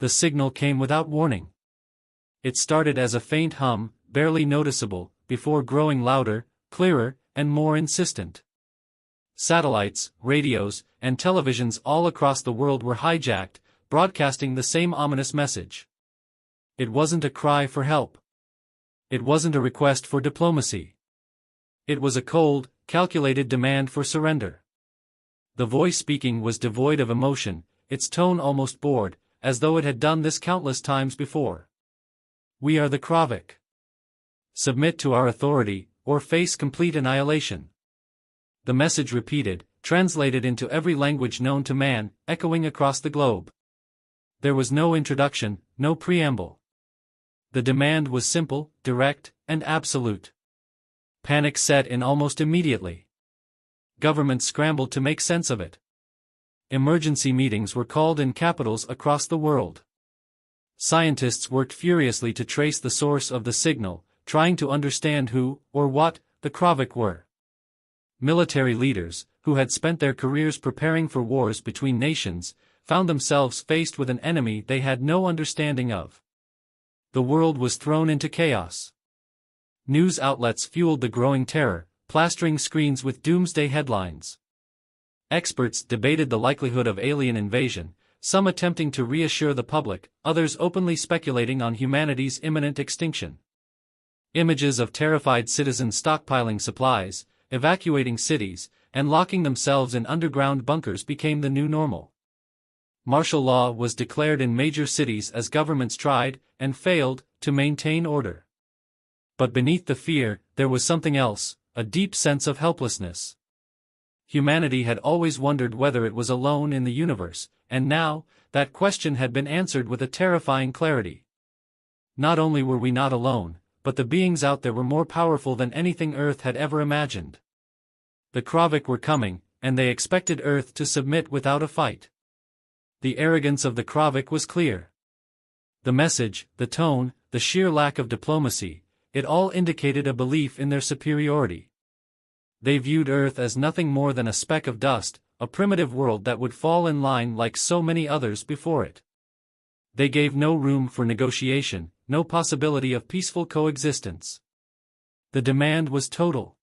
The signal came without warning. It started as a faint hum, barely noticeable, before growing louder, clearer, and more insistent. Satellites, radios, and televisions all across the world were hijacked, broadcasting the same ominous message. It wasn't a cry for help. It wasn't a request for diplomacy. It was a cold, calculated demand for surrender. The voice speaking was devoid of emotion, its tone almost bored, as though it had done this countless times before. We are the Kravik. Submit to our authority, or face complete annihilation. The message repeated, translated into every language known to man, echoing across the globe. There was no introduction, no preamble. The demand was simple, direct, and absolute. Panic set in almost immediately. Governments scrambled to make sense of it. Emergency meetings were called in capitals across the world. Scientists worked furiously to trace the source of the signal, trying to understand who, or what, the Kravik were. Military leaders, who had spent their careers preparing for wars between nations, found themselves faced with an enemy they had no understanding of. The world was thrown into chaos. News outlets fueled the growing terror, plastering screens with doomsday headlines. Experts debated the likelihood of alien invasion, some attempting to reassure the public, others openly speculating on humanity's imminent extinction. Images of terrified citizens stockpiling supplies, evacuating cities, and locking themselves in underground bunkers became the new normal. Martial law was declared in major cities as governments tried, and failed, to maintain order. But beneath the fear, there was something else, a deep sense of helplessness. Humanity had always wondered whether it was alone in the universe, and now, that question had been answered with a terrifying clarity. Not only were we not alone, but the beings out there were more powerful than anything Earth had ever imagined. The Kravik were coming, and they expected Earth to submit without a fight. The arrogance of the Kravik was clear. The message, the tone, the sheer lack of diplomacy, it all indicated a belief in their superiority. They viewed Earth as nothing more than a speck of dust, a primitive world that would fall in line like so many others before it. They gave no room for negotiation, no possibility of peaceful coexistence. The demand was total.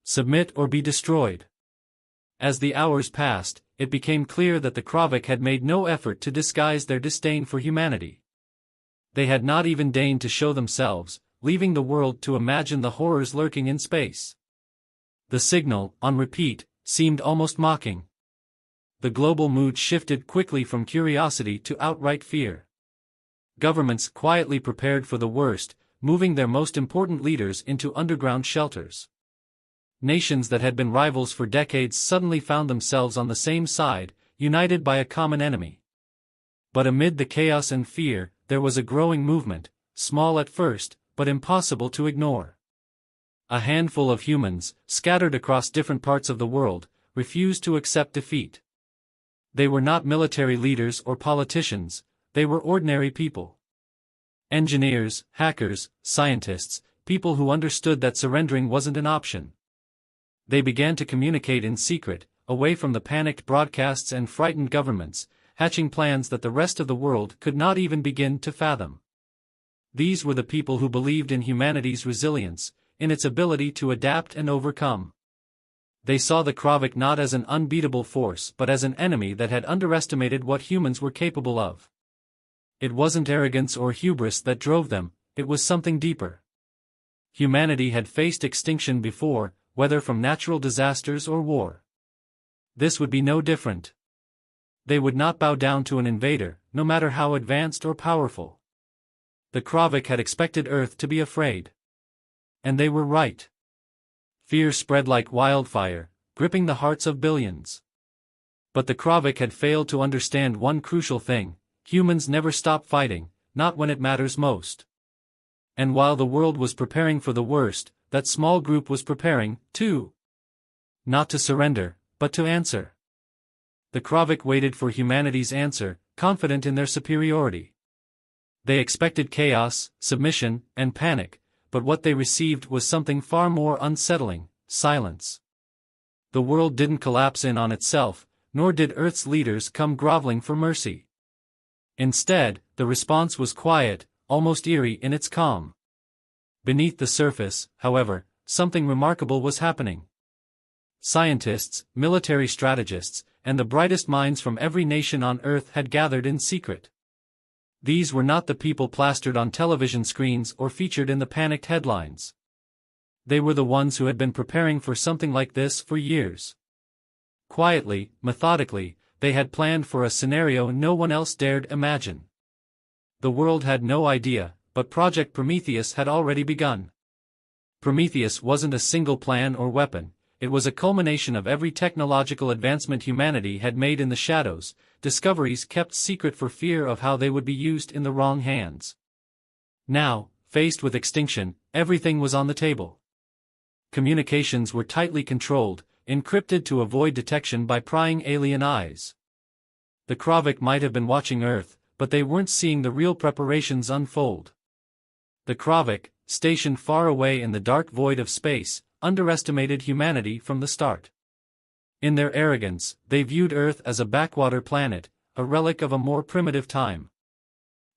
Submit or be destroyed. As the hours passed, it became clear that the Kravik had made no effort to disguise their disdain for humanity. They had not even deigned to show themselves, leaving the world to imagine the horrors lurking in space. The signal, on repeat, seemed almost mocking. The global mood shifted quickly from curiosity to outright fear. Governments quietly prepared for the worst, moving their most important leaders into underground shelters. Nations that had been rivals for decades suddenly found themselves on the same side, united by a common enemy. But amid the chaos and fear, there was a growing movement, small at first, but impossible to ignore. A handful of humans, scattered across different parts of the world, refused to accept defeat. They were not military leaders or politicians, they were ordinary people. Engineers, hackers, scientists, people who understood that surrendering wasn't an option. They began to communicate in secret, away from the panicked broadcasts and frightened governments, hatching plans that the rest of the world could not even begin to fathom. These were the people who believed in humanity's resilience, in its ability to adapt and overcome. They saw the Kravik not as an unbeatable force but as an enemy that had underestimated what humans were capable of. It wasn't arrogance or hubris that drove them, it was something deeper. Humanity had faced extinction before, whether from natural disasters or war. This would be no different. They would not bow down to an invader, no matter how advanced or powerful. The Kravik had expected Earth to be afraid. And they were right. Fear spread like wildfire, gripping the hearts of billions. But the Kravik had failed to understand one crucial thing: humans never stop fighting, not when it matters most. And while the world was preparing for the worst, that small group was preparing, too. Not to surrender, but to answer. The Kravik waited for humanity's answer, confident in their superiority. They expected chaos, submission, and panic, but what they received was something far more unsettling: silence. The world didn't collapse in on itself, nor did Earth's leaders come groveling for mercy. Instead, the response was quiet, almost eerie in its calm. Beneath the surface, however, something remarkable was happening. Scientists, military strategists, and the brightest minds from every nation on Earth had gathered in secret. These were not the people plastered on television screens or featured in the panicked headlines. They were the ones who had been preparing for something like this for years. Quietly, methodically, they had planned for a scenario no one else dared imagine. The world had no idea, but Project Prometheus had already begun. Prometheus wasn't a single plan or weapon, it was a culmination of every technological advancement humanity had made in the shadows, discoveries kept secret for fear of how they would be used in the wrong hands. Now, faced with extinction, everything was on the table. Communications were tightly controlled, encrypted to avoid detection by prying alien eyes. The Kravik might have been watching Earth, but they weren't seeing the real preparations unfold. The Kravik, stationed far away in the dark void of space, underestimated humanity from the start. In their arrogance, they viewed Earth as a backwater planet, a relic of a more primitive time.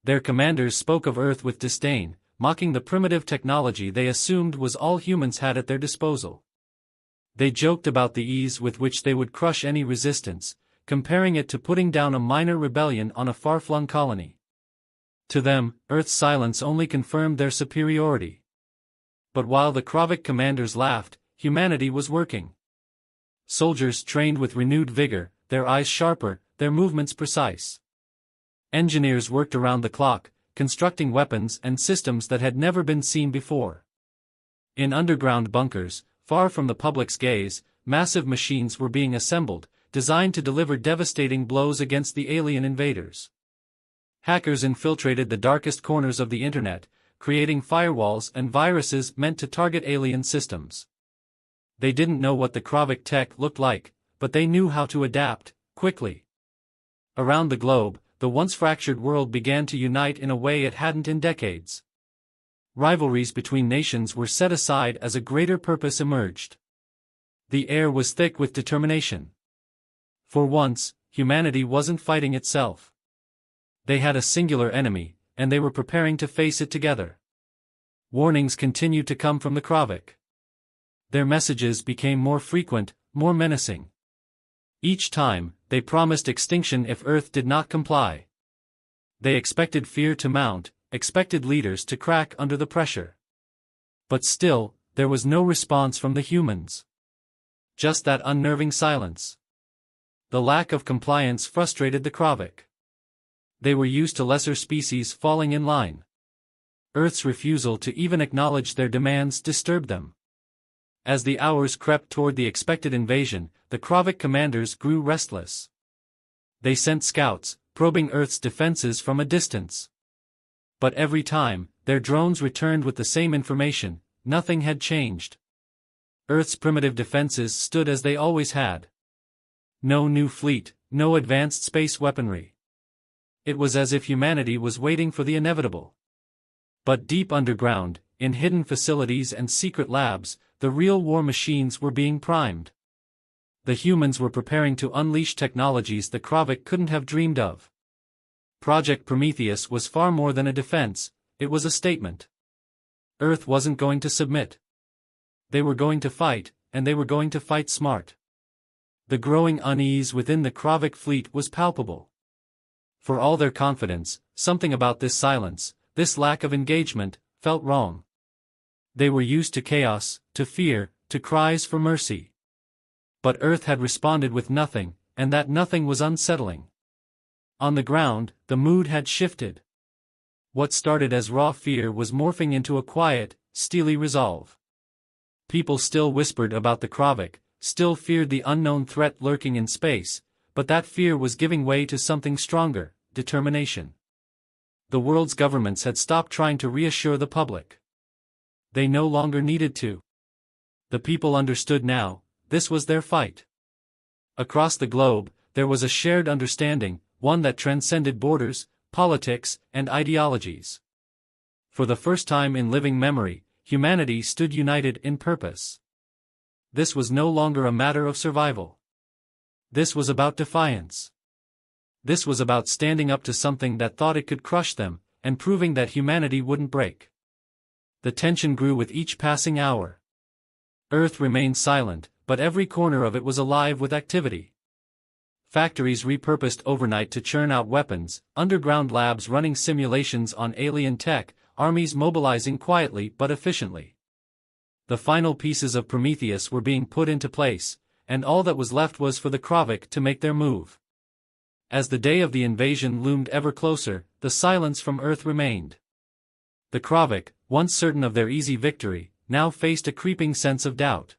Their commanders spoke of Earth with disdain, mocking the primitive technology they assumed was all humans had at their disposal. They joked about the ease with which they would crush any resistance, comparing it to putting down a minor rebellion on a far-flung colony. To them, Earth's silence only confirmed their superiority. But while the Kravik commanders laughed, humanity was working. Soldiers trained with renewed vigor, their eyes sharper, their movements precise. Engineers worked around the clock, constructing weapons and systems that had never been seen before. In underground bunkers, far from the public's gaze, massive machines were being assembled, designed to deliver devastating blows against the alien invaders. Hackers infiltrated the darkest corners of the internet, creating firewalls and viruses meant to target alien systems. They didn't know what the Kravik tech looked like, but they knew how to adapt, quickly. Around the globe, the once fractured world began to unite in a way it hadn't in decades. Rivalries between nations were set aside as a greater purpose emerged. The air was thick with determination. For once, humanity wasn't fighting itself. They had a singular enemy, and they were preparing to face it together. Warnings continued to come from the Kravik. Their messages became more frequent, more menacing. Each time, they promised extinction if Earth did not comply. They expected fear to mount, expected leaders to crack under the pressure. But still, there was no response from the humans. Just that unnerving silence. The lack of compliance frustrated the Kravik. They were used to lesser species falling in line. Earth's refusal to even acknowledge their demands disturbed them. As the hours crept toward the expected invasion, the Kravik commanders grew restless. They sent scouts, probing Earth's defenses from a distance. But every time, their drones returned with the same information: nothing had changed. Earth's primitive defenses stood as they always had. No new fleet, no advanced space weaponry. It was as if humanity was waiting for the inevitable. But deep underground, in hidden facilities and secret labs, the real war machines were being primed. The humans were preparing to unleash technologies the Kravik couldn't have dreamed of. Project Prometheus was far more than a defense, it was a statement. Earth wasn't going to submit. They were going to fight, and they were going to fight smart. The growing unease within the Kravik fleet was palpable. For all their confidence, something about this silence, this lack of engagement, felt wrong. They were used to chaos, to fear, to cries for mercy. But Earth had responded with nothing, and that nothing was unsettling. On the ground, the mood had shifted. What started as raw fear was morphing into a quiet, steely resolve. People still whispered about the Kravik, still feared the unknown threat lurking in space, but that fear was giving way to something stronger: determination. The world's governments had stopped trying to reassure the public. They no longer needed to. The people understood now, this was their fight. Across the globe, there was a shared understanding, one that transcended borders, politics, and ideologies. For the first time in living memory, humanity stood united in purpose. This was no longer a matter of survival. This was about defiance. This was about standing up to something that thought it could crush them, and proving that humanity wouldn't break. The tension grew with each passing hour. Earth remained silent, but every corner of it was alive with activity. Factories repurposed overnight to churn out weapons, underground labs running simulations on alien tech, armies mobilizing quietly but efficiently. The final pieces of Prometheus were being put into place, and all that was left was for the Kravik to make their move. As the day of the invasion loomed ever closer, the silence from Earth remained. The Kravik, once certain of their easy victory, now faced a creeping sense of doubt.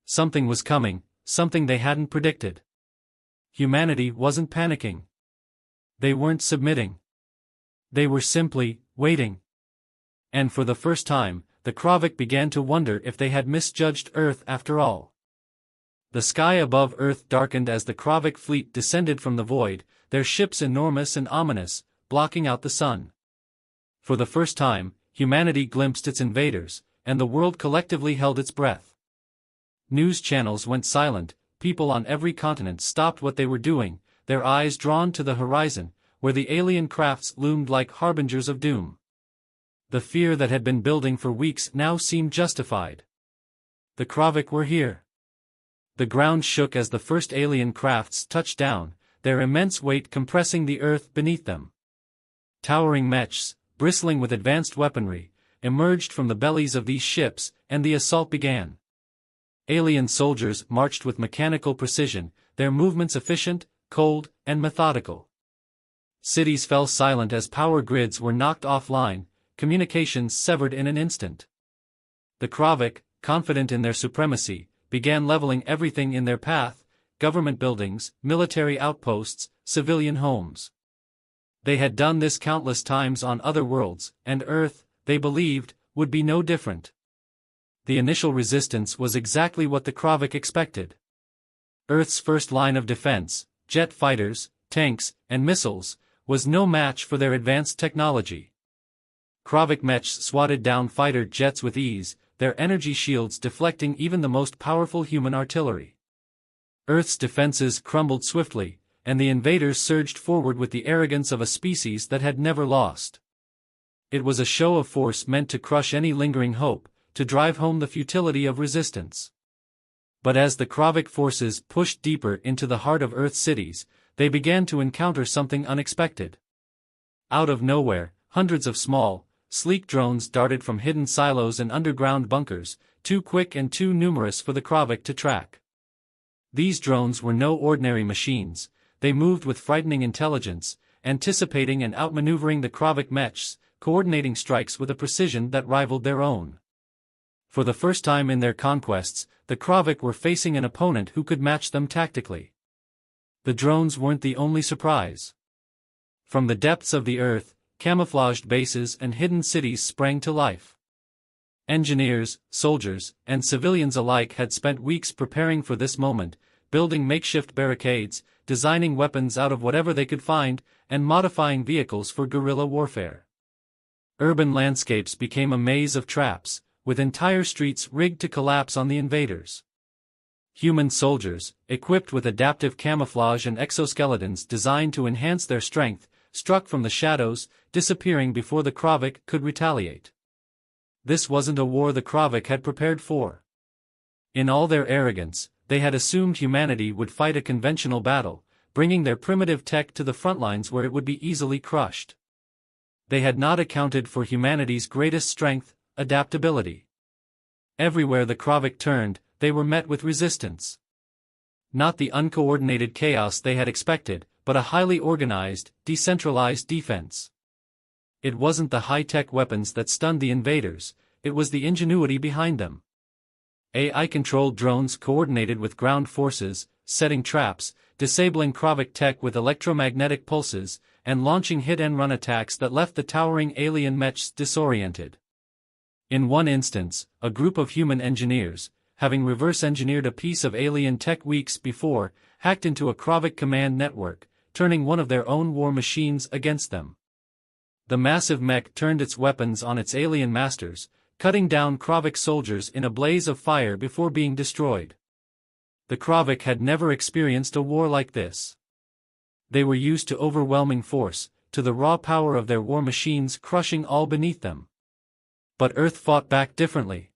Something was coming, something they hadn't predicted. Humanity wasn't panicking. They weren't submitting. They were simply waiting. And for the first time, the Kravik began to wonder if they had misjudged Earth after all. The sky above Earth darkened as the Kravik fleet descended from the void, their ships enormous and ominous, blocking out the sun. For the first time, humanity glimpsed its invaders, and the world collectively held its breath. News channels went silent, people on every continent stopped what they were doing, their eyes drawn to the horizon, where the alien crafts loomed like harbingers of doom. The fear that had been building for weeks now seemed justified. The Kravik were here. The ground shook as the first alien crafts touched down, their immense weight compressing the earth beneath them. Towering mechs, bristling with advanced weaponry, emerged from the bellies of these ships, and the assault began. Alien soldiers marched with mechanical precision, their movements efficient, cold, and methodical. Cities fell silent as power grids were knocked offline, communications severed in an instant. The Kravik, confident in their supremacy, began leveling everything in their path: government buildings, military outposts, civilian homes. They had done this countless times on other worlds, and Earth, they believed, would be no different. The initial resistance was exactly what the Kravik expected. Earth's first line of defense, jet fighters, tanks, and missiles, was no match for their advanced technology. Kravik mechs swatted down fighter jets with ease, their energy shields deflecting even the most powerful human artillery. Earth's defenses crumbled swiftly, and the invaders surged forward with the arrogance of a species that had never lost. It was a show of force meant to crush any lingering hope, to drive home the futility of resistance. But as the Kravik forces pushed deeper into the heart of Earth's cities, they began to encounter something unexpected. Out of nowhere, hundreds of small, sleek drones darted from hidden silos and underground bunkers, too quick and too numerous for the Kravik to track. These drones were no ordinary machines, they moved with frightening intelligence, anticipating and outmaneuvering the Kravik mechs, coordinating strikes with a precision that rivaled their own. For the first time in their conquests, the Kravik were facing an opponent who could match them tactically. The drones weren't the only surprise. From the depths of the earth, camouflaged bases and hidden cities sprang to life. Engineers, soldiers, and civilians alike had spent weeks preparing for this moment, building makeshift barricades, designing weapons out of whatever they could find, and modifying vehicles for guerrilla warfare. Urban landscapes became a maze of traps, with entire streets rigged to collapse on the invaders. Human soldiers, equipped with adaptive camouflage and exoskeletons designed to enhance their strength, struck from the shadows, disappearing before the Kravik could retaliate. This wasn't a war the Kravik had prepared for. In all their arrogance, they had assumed humanity would fight a conventional battle, bringing their primitive tech to the front lines where it would be easily crushed. They had not accounted for humanity's greatest strength, adaptability. Everywhere the Kravik turned, they were met with resistance. Not the uncoordinated chaos they had expected, but a highly organized, decentralized defense. It wasn't the high-tech weapons that stunned the invaders, it was the ingenuity behind them. AI-controlled drones coordinated with ground forces, setting traps, disabling Kravik tech with electromagnetic pulses, and launching hit-and-run attacks that left the towering alien mechs disoriented. In one instance, a group of human engineers, having reverse-engineered a piece of alien tech weeks before, hacked into a Kravik command network, turning one of their own war machines against them. The massive mech turned its weapons on its alien masters, cutting down Kravik soldiers in a blaze of fire before being destroyed. The Kravik had never experienced a war like this. They were used to overwhelming force, to the raw power of their war machines crushing all beneath them. But Earth fought back differently.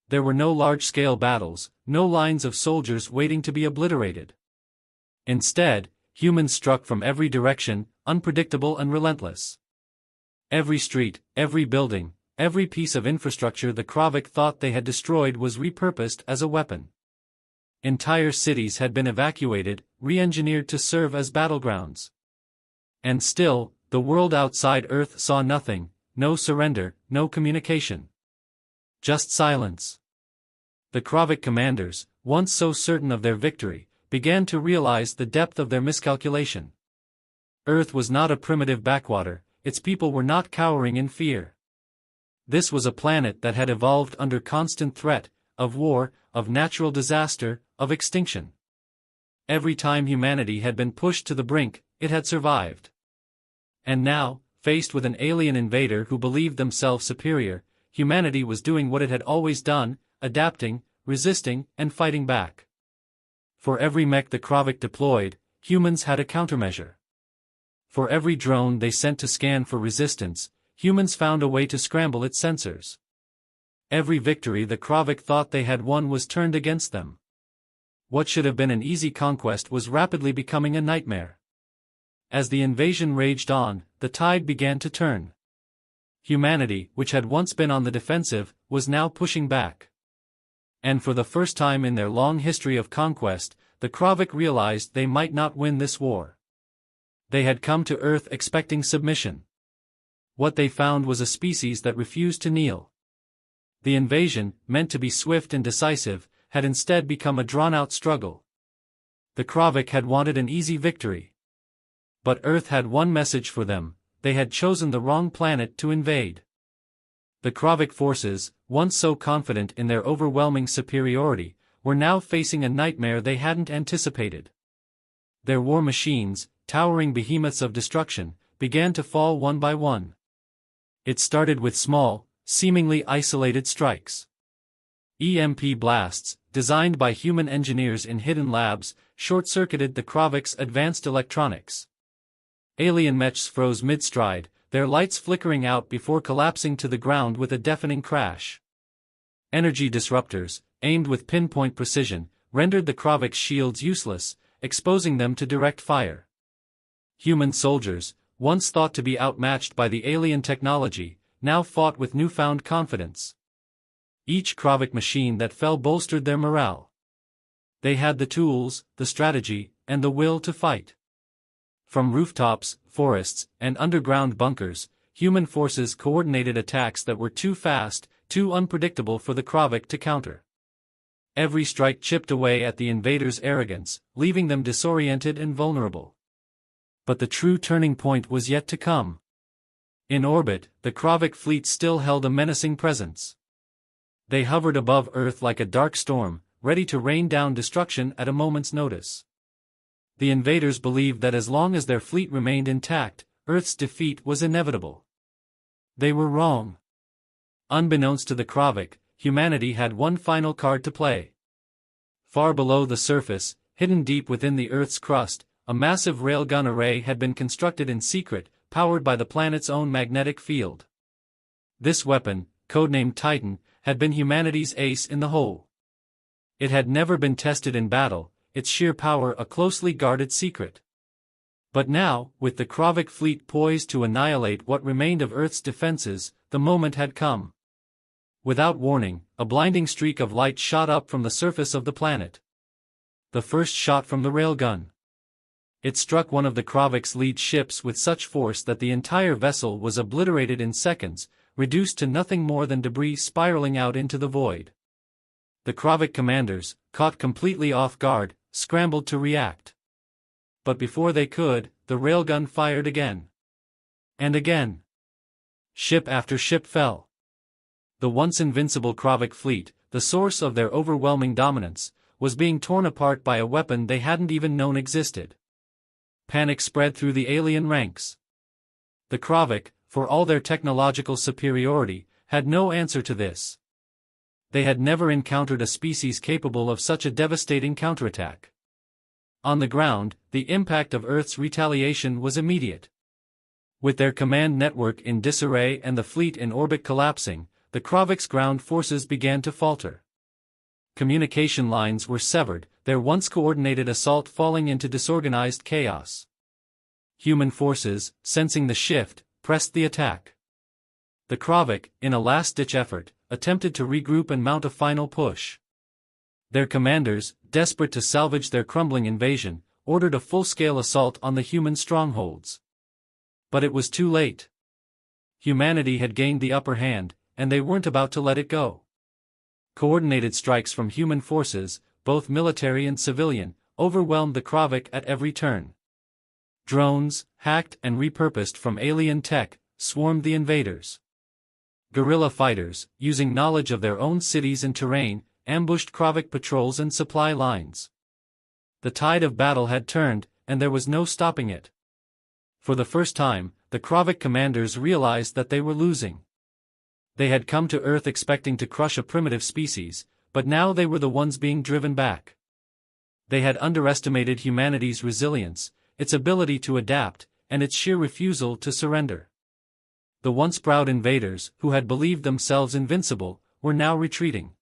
There were no large-scale battles, no lines of soldiers waiting to be obliterated. Instead, humans struck from every direction, unpredictable and relentless. Every street, every building, every piece of infrastructure the Kravik thought they had destroyed was repurposed as a weapon. Entire cities had been evacuated, re-engineered to serve as battlegrounds. And still, the world outside Earth saw nothing, no surrender, no communication. Just silence. The Kravik commanders, once so certain of their victory, began to realize the depth of their miscalculation. Earth was not a primitive backwater, its people were not cowering in fear. This was a planet that had evolved under constant threat, of war, of natural disaster, of extinction. Every time humanity had been pushed to the brink, it had survived. And now, faced with an alien invader who believed themselves superior, humanity was doing what it had always done, adapting, resisting, and fighting back. For every mech the Kravik deployed, humans had a countermeasure. For every drone they sent to scan for resistance, humans found a way to scramble its sensors. Every victory the Kravik thought they had won was turned against them. What should have been an easy conquest was rapidly becoming a nightmare. As the invasion raged on, the tide began to turn. Humanity, which had once been on the defensive, was now pushing back. And for the first time in their long history of conquest, the Kravik realized they might not win this war. They had come to Earth expecting submission. What they found was a species that refused to kneel. The invasion, meant to be swift and decisive, had instead become a drawn-out struggle. The Kravik had wanted an easy victory. But Earth had one message for them: they had chosen the wrong planet to invade. The Kravik forces, once so confident in their overwhelming superiority, were now facing a nightmare they hadn't anticipated. Their war machines, towering behemoths of destruction, began to fall one by one. It started with small, seemingly isolated strikes. EMP blasts, designed by human engineers in hidden labs, short-circuited the Kravik's advanced electronics. Alien mechs froze mid-stride, their lights flickering out before collapsing to the ground with a deafening crash. Energy disruptors, aimed with pinpoint precision, rendered the Kravik's shields useless, exposing them to direct fire. Human soldiers, once thought to be outmatched by the alien technology, now fought with newfound confidence. Each Kravik machine that fell bolstered their morale. They had the tools, the strategy, and the will to fight. From rooftops, forests, and underground bunkers, human forces coordinated attacks that were too fast, too unpredictable for the Kravik to counter. Every strike chipped away at the invaders' arrogance, leaving them disoriented and vulnerable. But the true turning point was yet to come. In orbit, the Kravik fleet still held a menacing presence. They hovered above Earth like a dark storm, ready to rain down destruction at a moment's notice. The invaders believed that as long as their fleet remained intact, Earth's defeat was inevitable. They were wrong. Unbeknownst to the Kravik, humanity had one final card to play. Far below the surface, hidden deep within the Earth's crust, a massive railgun array had been constructed in secret, powered by the planet's own magnetic field. This weapon, codenamed Titan, had been humanity's ace in the hole. It had never been tested in battle, its sheer power a closely guarded secret. But now, with the Kravik fleet poised to annihilate what remained of Earth's defenses, the moment had come. Without warning, a blinding streak of light shot up from the surface of the planet. The first shot from the railgun. It struck one of the Kravik's lead ships with such force that the entire vessel was obliterated in seconds, reduced to nothing more than debris spiraling out into the void. The Kravik commanders, caught completely off guard, scrambled to react. But before they could, the railgun fired again. And again. Ship after ship fell. The once invincible Kravik fleet, the source of their overwhelming dominance, was being torn apart by a weapon they hadn't even known existed. Panic spread through the alien ranks. The Kravik, for all their technological superiority, had no answer to this. They had never encountered a species capable of such a devastating counterattack. On the ground, the impact of Earth's retaliation was immediate. With their command network in disarray and the fleet in orbit collapsing, the Krovik's ground forces began to falter. Communication lines were severed, their once coordinated assault falling into disorganized chaos. Human forces, sensing the shift, pressed the attack. The Krovik, in a last-ditch effort, attempted to regroup and mount a final push. Their commanders, desperate to salvage their crumbling invasion, ordered a full-scale assault on the human strongholds. But it was too late. Humanity had gained the upper hand, and they weren't about to let it go. Coordinated strikes from human forces, both military and civilian, overwhelmed the Krovik at every turn. Drones, hacked and repurposed from alien tech, swarmed the invaders. Guerrilla fighters, using knowledge of their own cities and terrain, ambushed Krovik patrols and supply lines. The tide of battle had turned, and there was no stopping it. For the first time, the Krovik commanders realized that they were losing. They had come to Earth expecting to crush a primitive species, but now they were the ones being driven back. They had underestimated humanity's resilience, its ability to adapt, and its sheer refusal to surrender. The once proud invaders, who had believed themselves invincible, were now retreating.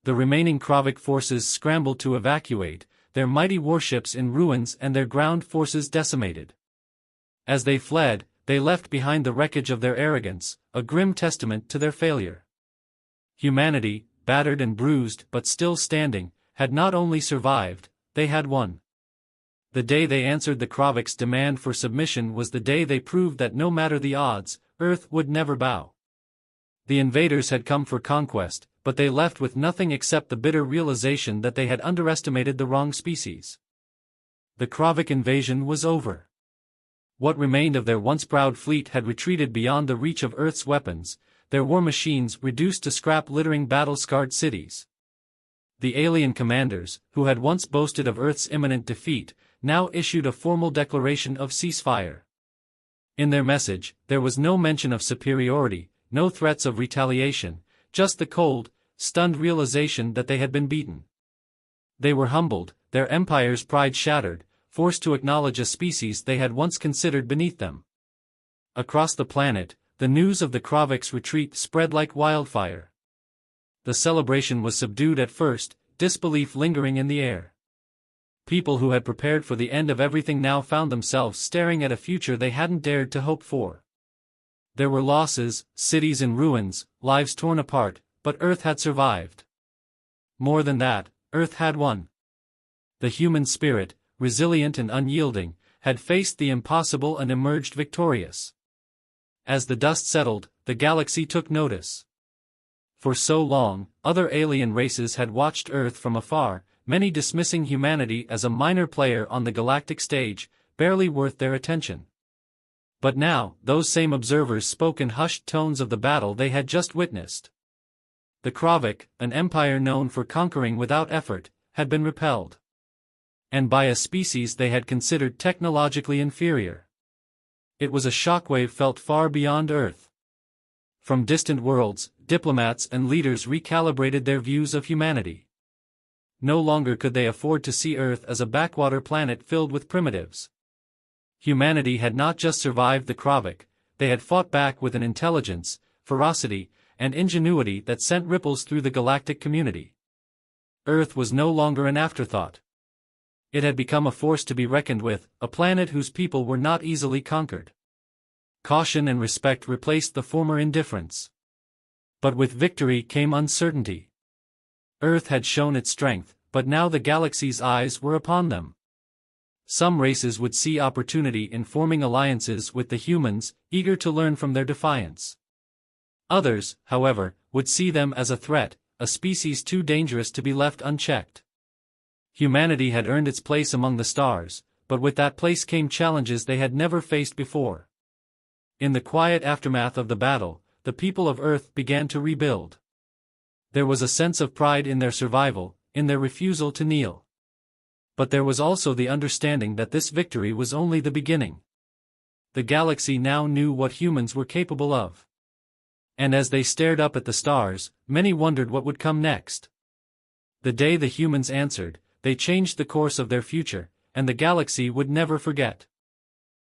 The remaining Krovik forces scrambled to evacuate, their mighty warships in ruins and their ground forces decimated. As they fled, they left behind the wreckage of their arrogance, a grim testament to their failure. Humanity, battered and bruised but still standing, had not only survived, they had won. The day they answered the Krovik's demand for submission was the day they proved that no matter the odds, Earth would never bow. The invaders had come for conquest, but they left with nothing except the bitter realization that they had underestimated the wrong species. The Krovik invasion was over. What remained of their once proud fleet had retreated beyond the reach of Earth's weapons, their war machines reduced to scrap littering battle-scarred cities. The alien commanders, who had once boasted of Earth's imminent defeat, now issued a formal declaration of ceasefire. In their message, there was no mention of superiority, no threats of retaliation, just the cold, stunned realization that they had been beaten. They were humbled, their empire's pride shattered, forced to acknowledge a species they had once considered beneath them. Across the planet, the news of the Krovik's retreat spread like wildfire. The celebration was subdued at first, disbelief lingering in the air. People who had prepared for the end of everything now found themselves staring at a future they hadn't dared to hope for. There were losses, cities in ruins, lives torn apart, but Earth had survived. More than that, Earth had won. The human spirit, resilient and unyielding, had faced the impossible and emerged victorious. As the dust settled, the galaxy took notice. For so long, other alien races had watched Earth from afar, many dismissing humanity as a minor player on the galactic stage, barely worth their attention. But now, those same observers spoke in hushed tones of the battle they had just witnessed. The Krovik, an empire known for conquering without effort, had been repelled. And by a species they had considered technologically inferior. It was a shockwave felt far beyond Earth. From distant worlds, diplomats and leaders recalibrated their views of humanity. No longer could they afford to see Earth as a backwater planet filled with primitives. Humanity had not just survived the Krovik, they had fought back with an intelligence, ferocity, and ingenuity that sent ripples through the galactic community. Earth was no longer an afterthought. It had become a force to be reckoned with, a planet whose people were not easily conquered. Caution and respect replaced the former indifference. But with victory came uncertainty. Earth had shown its strength, but now the galaxy's eyes were upon them. Some races would see opportunity in forming alliances with the humans, eager to learn from their defiance. Others, however, would see them as a threat, a species too dangerous to be left unchecked. Humanity had earned its place among the stars, but with that place came challenges they had never faced before. In the quiet aftermath of the battle, the people of Earth began to rebuild. There was a sense of pride in their survival, in their refusal to kneel. But there was also the understanding that this victory was only the beginning. The galaxy now knew what humans were capable of. And as they stared up at the stars, many wondered what would come next. The day the humans answered, they changed the course of their future, and the galaxy would never forget.